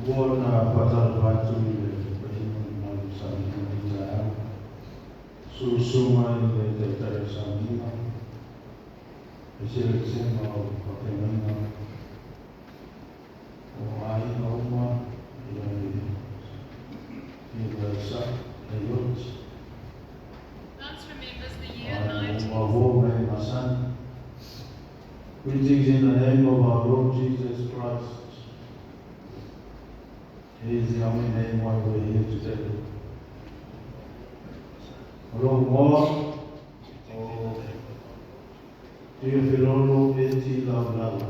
Buona pasal batu le pahimun malu sami kumita susuma le tetare samina esele sema pakemana o ai na uma ila sa ayot Lance remembers the year Mahome Masan. Greetings in the name of our Lord Jesus Christ. He is the only name why we're here today. Lord God, Dio Filolo eti laulala.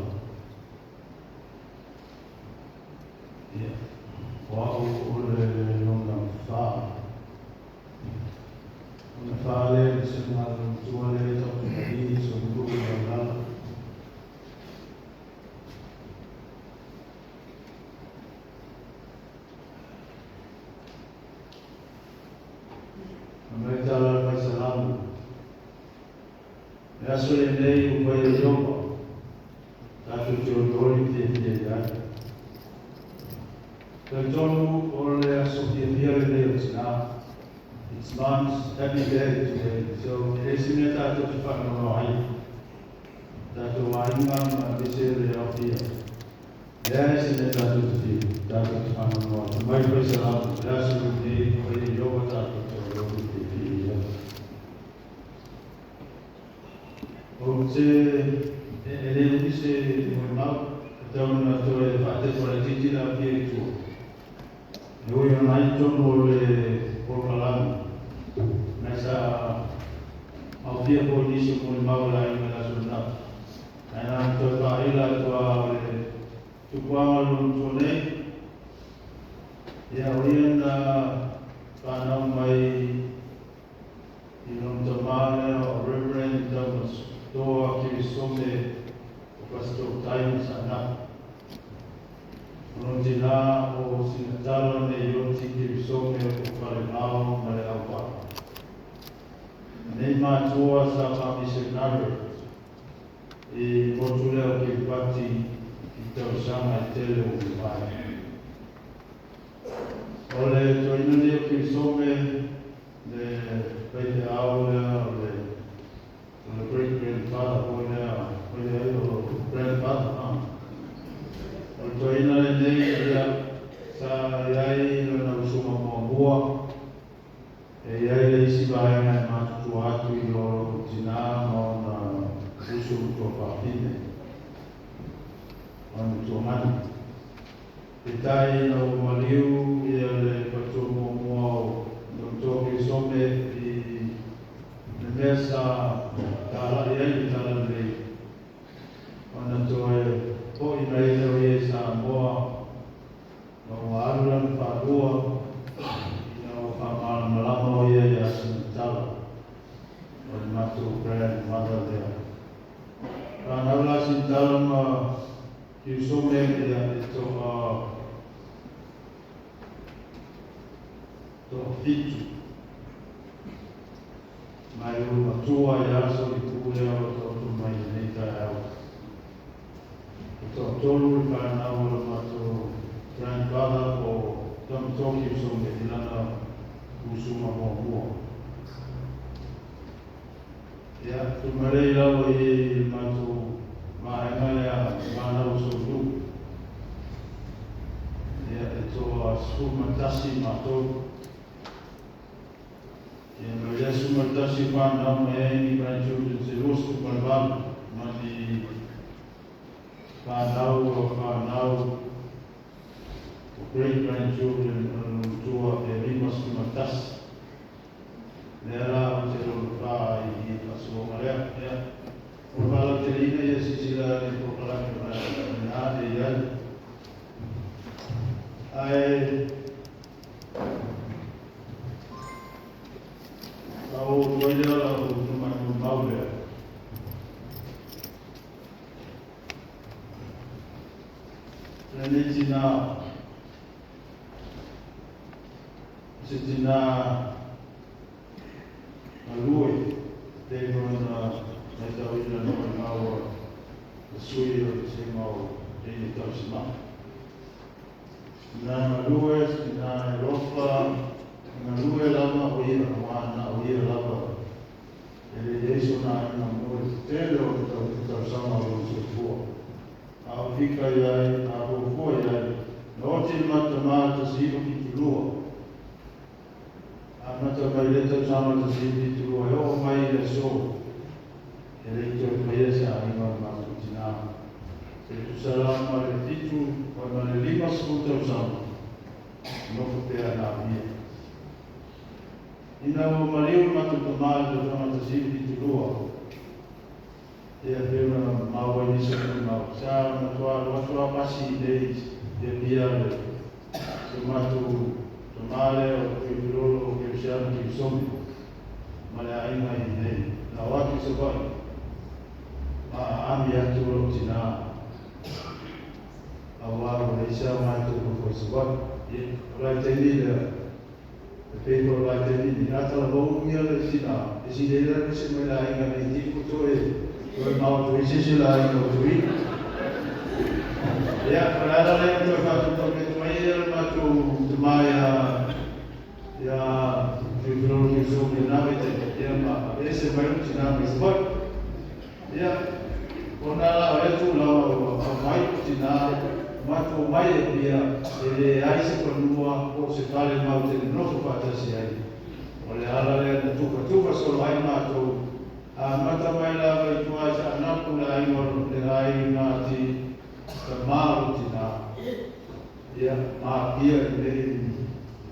Wao ole lona wha. Ona whale, sena tuale, tapu nari, so nuru laulala. Mereka lalai salamu. Ya sore nei upaya jopa. Tatu teodori te ya. Tonu ole asofia fiare nei tina. It's Mom's happy day today. So esime tatu te whakano ai. Tatu wainga bisere au fia. Ya esime tatu te whakano ai. Mai koe salamu. Ya sore nei upaya jopa tatu teodori te ya. Oce ele disse normal, então na tua parte política na que tu. Eu ia na então por falar nessa ao dia por isso normal lá em la zona. Ana tu vai lá tu qual tu nem ya orienta para mai ilong tamana o reverend Thomas doa que some o pastor time sana Rontina o sinatala ne yoti que some o farenao mare alpa ne matua sa pa missionário e motuleo que pati então chama tele o vai ole to inune que some de peite aula the great grandfather grandfather o ina le nei ia sa iai na usuma mo bua e iai le isi vai na ma tu atu I lo tina no na usu to papine on to man e tai no maliu ia le patu mo mo no to ki some I nessa tala ia tala le ona to e po I mai le ia sa moa no arulan pa dua no pa mal malamo ia ia sin tala on matu grandmother there ana sin tala ma ki some ia to fitu mai o tua ia so I kule o to mai nei ta au to tolu ka na o mato grandfather o tom toki so me dilana usuma mo mo ya tu mare la o I mato ma ai ya mana uso du ya to asu matasi mato no Yesu matasi pa na me ni grandchildren se rosto palval mani pa now great grandchildren tua e rimas matas nera te lo fa I paso marea ya por la terina y si sila ni por la na de ya ai au toida la o maule Renetina Sitina Alui Devon Metawina no the sui o te mau e tau sima na lues, na Europa, na lue lava o ira na o ira lava. Ele Yesu na mo tele o tau sama o se fua. A fika ia a fua ia no te mata si ki lua. A mata mai le tau sama si ki lua e o mai le so. Ele te mai sa ima ma tina. Se tu salama le titu o ma le lima su tau sama. No te ana mia. Ina o mariu matu tomai do sama si ki lua. Ia pena maua ni se mau sa na tua pasi dei de pia se matu tomale o que virolo que se ama que som male ai mai nei na waki se vai a ami atu ro tina awa o isa mai tu ko se vai e rai te ni le people rai te ni na ta lo mi le sina e si dei la se mai ai mai ti ko to e mau tu isi la i no tu ya para le tu ka tu ke tu mai ma tu mai ya tu no ki so ni na me te ya ma ese mai tu na me spot ya ona la e tu la mai tu na ma tu mai e e ai se ko nua o se fale mau te no so fa si ai ole ala le tu ka so ai ma tu mata mai la vai tua sa na pula ai mo le ai na ti ka maru ti na ia ma pia le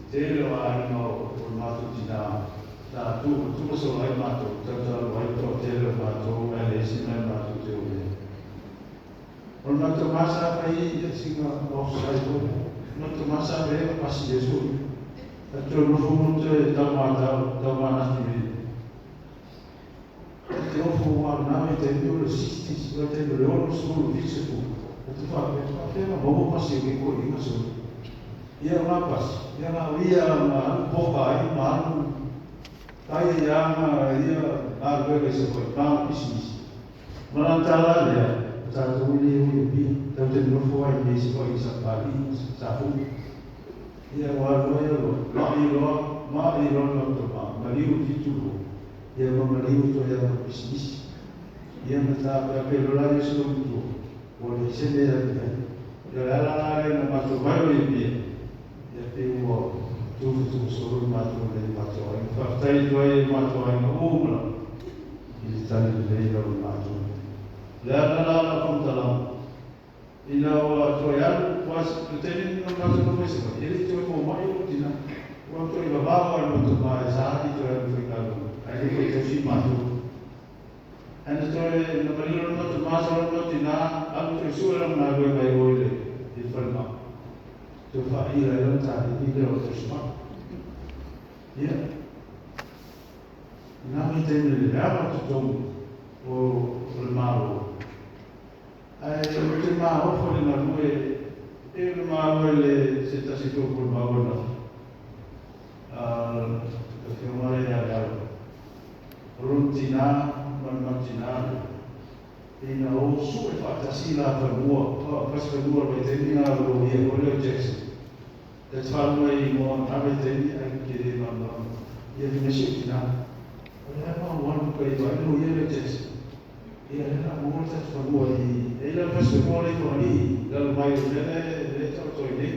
te lo ai no o ma tu ti na ta tu so ai ma tu ta vai to te lo ma tu e si na ma tu te o o na to masa pai e si nga o sai to no to masa ve pasi Yesu ta to no fu te ta ma na ti te ofo wa na me te dio le sistis o te le ono solo fixe tu tu fa ma bobo pasi ke ko ni so ia ma pas ia na ma poka ai ma tai ia ma ia a go ke se ko pa business ma na tala le ta tu ni u bi ta te no fo ai ni se ko isa pa ni sa fu ia wa no ma i ro no to ma li u ti tu ia mamaliu to ia business ia mata pe lola yesu tu o le sene ya la na mato mai o ia pe o tu so mato le mato ai fa tai to ai mato ai no umla il tale le lo mato la contala ina o to ya was teni no mato no mese ele to ko mai o tina o to i baba o to mai sa i to e ai che così matu e ne storie no periodo no tomaso no tina altro su era una due vai voi il ferma tu fa ira e lontà di che lo sma ia na mi tende le ama tutto o il maro il maro fuori na due e il maro le se sta si tu col maro che mare ya Runtina, mantina, e na o su e fatta si la per mua, pas per mua vai tenni a lo via, quello Jackson. Da farlo ai mo ave tenni anche di mamma. Ia ne scitina. Ora ma un po' di vai lo ia Jackson. Ia era molto per mua e la pas per mua le lì, dal mai le to lì.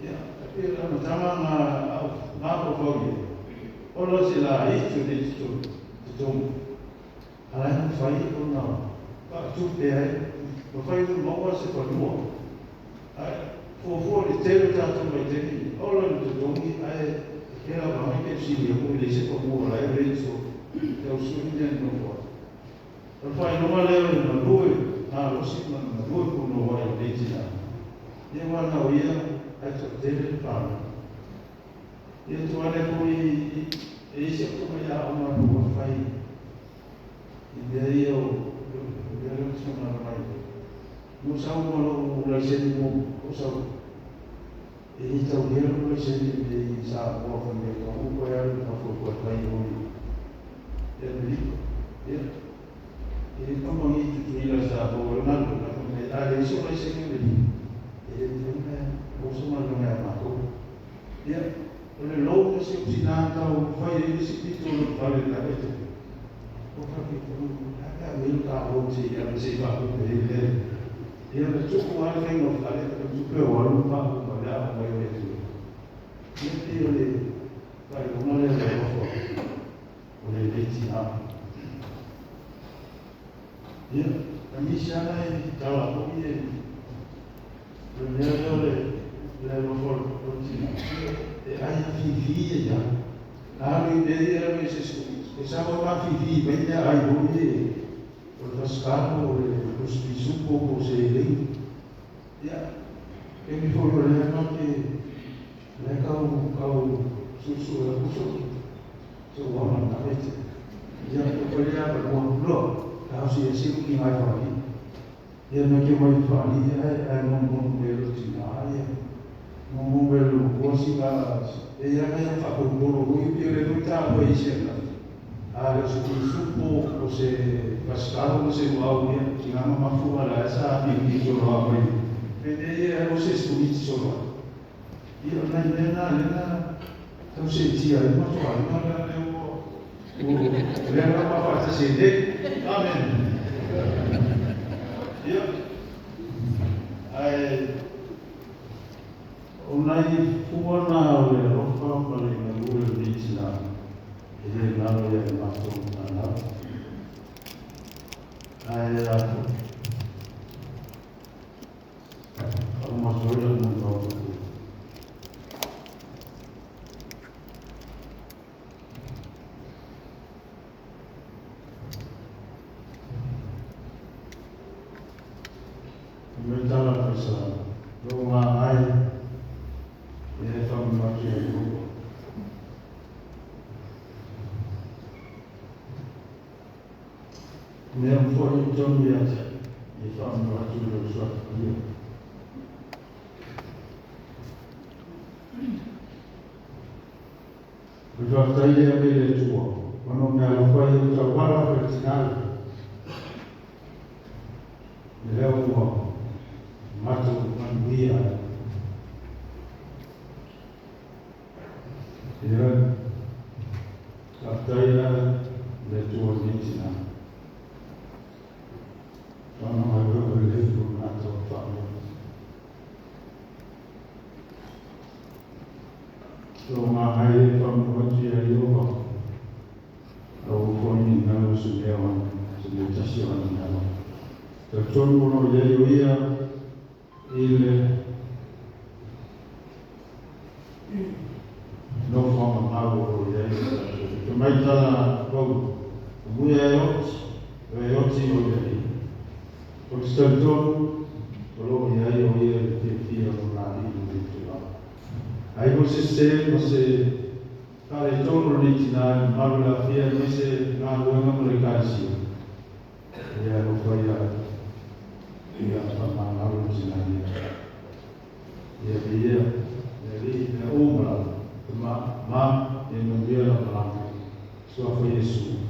Ia, e la matama ma po olo se la itu de tu ala não fai ou não pa tu pe ai o fai no mo se por mo ai fo de ter tanto vai ter olo no tu ai era para que se eu me deixe por mo lá eu isso eu sou indeno no fai no vale no due lo si no due con no vai legina e guarda via ai tu ter para e tu olha poi e isso é como já uma boa faz e daí eu não sei mais não sabe como o leite não sabe e então eu não sei de sabe como foi a foi vai e como isso tu ir a boa não isso vai ser que ele não é Ia, o le lou na se utina tau whai e si pito no whare la ete. O whake kuru, haka milu ka roti ia me se whaku pe i le. Ia le tuku hale whai no whare, ka tupe o alu whaku ma le apa mai o etu. Ia te o le, kai o le ofo, o le leti a. Ia, ka nisi ana e tawa komi e, le mea le ofo o tina. E ai fifi e ja. Nāri dei me se sawa ma fifi bende ai boi o tascano o le spisupo o se lei. Ya, e mi foi o le no que le kau susu e puso. Se o ama na vete. Ya, o le a mo lo, ka si e siku ki mai fai. Ya me ke mai fai ai mon belo tina ai. Mon belo posi ka e ia mai fa ko bolo i le luta o i se a le supo o se pascalo se o ia ki na ma fu ala esa mi so ro ai e de o se studi so ro io na to se ti ai ma to ai ma le ma fa se de amen io ai Unai fuana o le rofa ma le ngure nitina e le naro ia e mato nana. Ai ato. Au masoia mo ngau kuku. Me tala pesa. Ronga ai. E whamu maki e rupo. Mea mwhoi tonu e ate. E whamu maki e rupo ia. Ko whaktai e ame le tua. Wano mea lawhai e uta wara pe tinari. Me leo mua. Mato manuia. Ia, kaptaia le tua nitina. Tana mai rau le lefu nato whamu. Tō ngā hae whamu hoti a iowa. Au whoni ngau su ewa, su le tasi o ana ngau. Tā tonu no iei o ia, i le no forma mau o iei. Te mai tana kau, muia e oti o iei. O te tonu, o lo iei o iei te fia o nā iu te tua. Ai mo se kare tonu ni tina maru la fia ni se ngā luenga mo le kaisi. Ia no whaia, ia wha maru tina ia. Ia ia, ia umara, ma e no dia la palama. Sua foi Yesu.